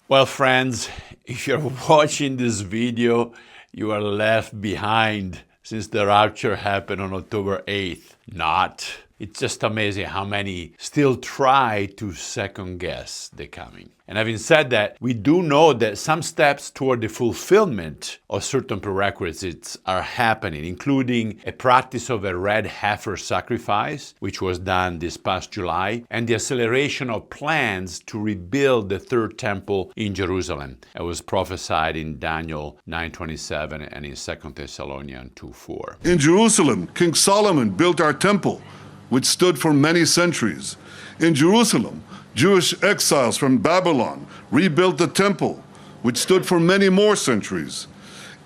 Well, friends, if you're watching this video, you are left behind since the rapture happened on October 8th. Not. It's just amazing how many still try to second guess the coming. And having said that, we do know that some steps toward the fulfillment of certain prerequisites are happening, including a practice of a red heifer sacrifice, which was done this past July, and the acceleration of plans to rebuild the third temple in Jerusalem. It was prophesied in Daniel 9:27 and in 2 Thessalonians 2:4. In Jerusalem, King Solomon built our temple, which stood for many centuries. In Jerusalem, Jewish exiles from Babylon rebuilt the temple, which stood for many more centuries.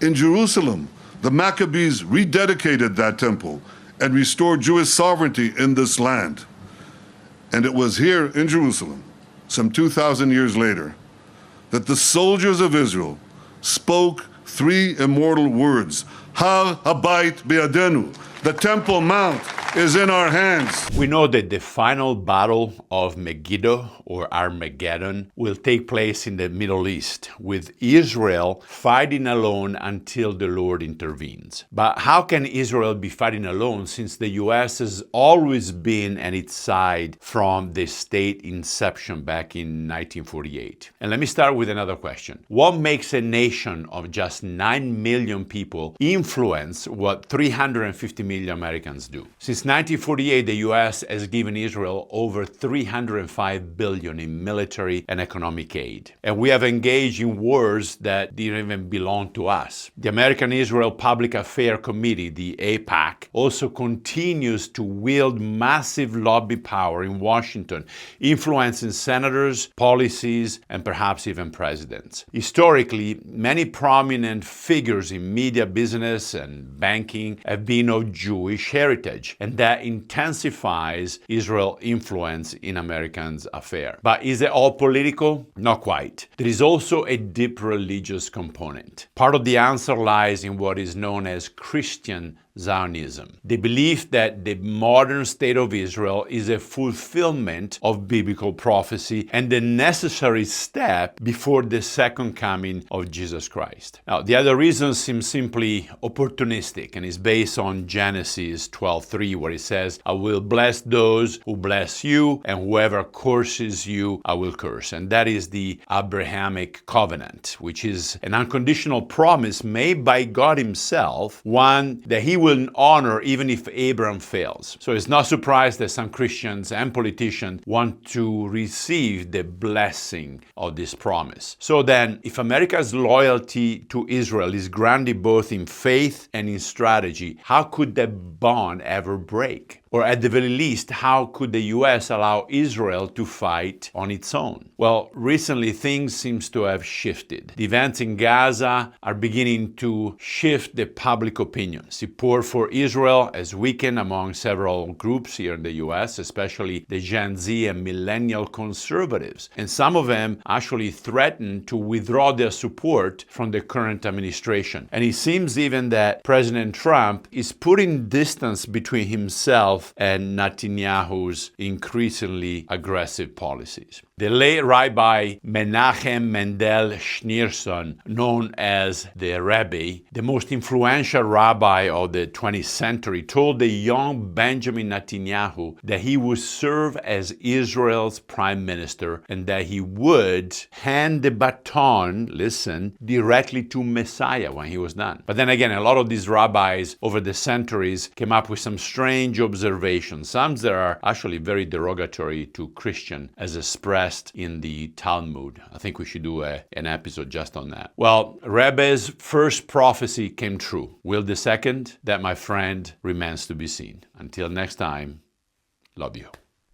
In Jerusalem, the Maccabees rededicated that temple and restored Jewish sovereignty in this land. And it was here in Jerusalem, some 2,000 years later, that the soldiers of Israel spoke three immortal words: Har Habayit Be'adenu. The Temple Mount is in our hands. We know that the final battle of Megiddo, or Armageddon, will take place in the Middle East, with Israel fighting alone until the Lord intervenes. But how can Israel be fighting alone since the U.S. has always been at its side from the state inception back in 1948? And let me start with another question. What makes a nation of just 9 million people influence what 350 million Americans do? Since 1948, the U.S. has given Israel over $305 billion in military and economic aid. And we have engaged in wars that didn't even belong to us. The American Israel Public Affairs Committee, the AIPAC, also continues to wield massive lobby power in Washington, influencing senators, policies, and perhaps even presidents. Historically, many prominent figures in media, business, and banking have been of Jewish heritage, and that intensifies Israel's influence in Americans' affairs. But is it all political? Not quite. There is also a deep religious component. Part of the answer lies in what is known as Christian Zionism, the belief that the modern state of Israel is a fulfillment of biblical prophecy and the necessary step before the second coming of Jesus Christ. Now, the other reason seems simply opportunistic and is based on Genesis 12:3, where it says, "I will bless those who bless you, and whoever curses you, I will curse." And that is the Abrahamic covenant, which is an unconditional promise made by God himself, one that he will honor even if Abraham fails. So it's not surprised that some Christians and politicians want to receive the blessing of this promise. So then, if America's loyalty to Israel is grounded both in faith and in strategy, how could that bond ever break? Or at the very least, how could the U.S. allow Israel to fight on its own? Well, recently things seem to have shifted. The events in Gaza are beginning to shift the public opinion. Support for Israel has weakened among several groups here in the U.S., especially the Gen Z and millennial conservatives. And some of them actually threaten to withdraw their support from the current administration. And it seems even that President Trump is putting distance between himself and Netanyahu's increasingly aggressive policies. The late Rabbi Menachem Mendel Schneerson, known as the Rebbe, the most influential rabbi of the 20th century, told the young Benjamin Netanyahu that he would serve as Israel's prime minister and that he would hand the baton, listen, directly to Messiah when he was done. But then again, a lot of these rabbis over the centuries came up with some strange observations, some that are actually very derogatory to Christian as expressed in the Talmud. I think we should do an episode just on that. Well, Rebbe's first prophecy came true. Will the second? That, my friend, remains to be seen. Until next time, love you.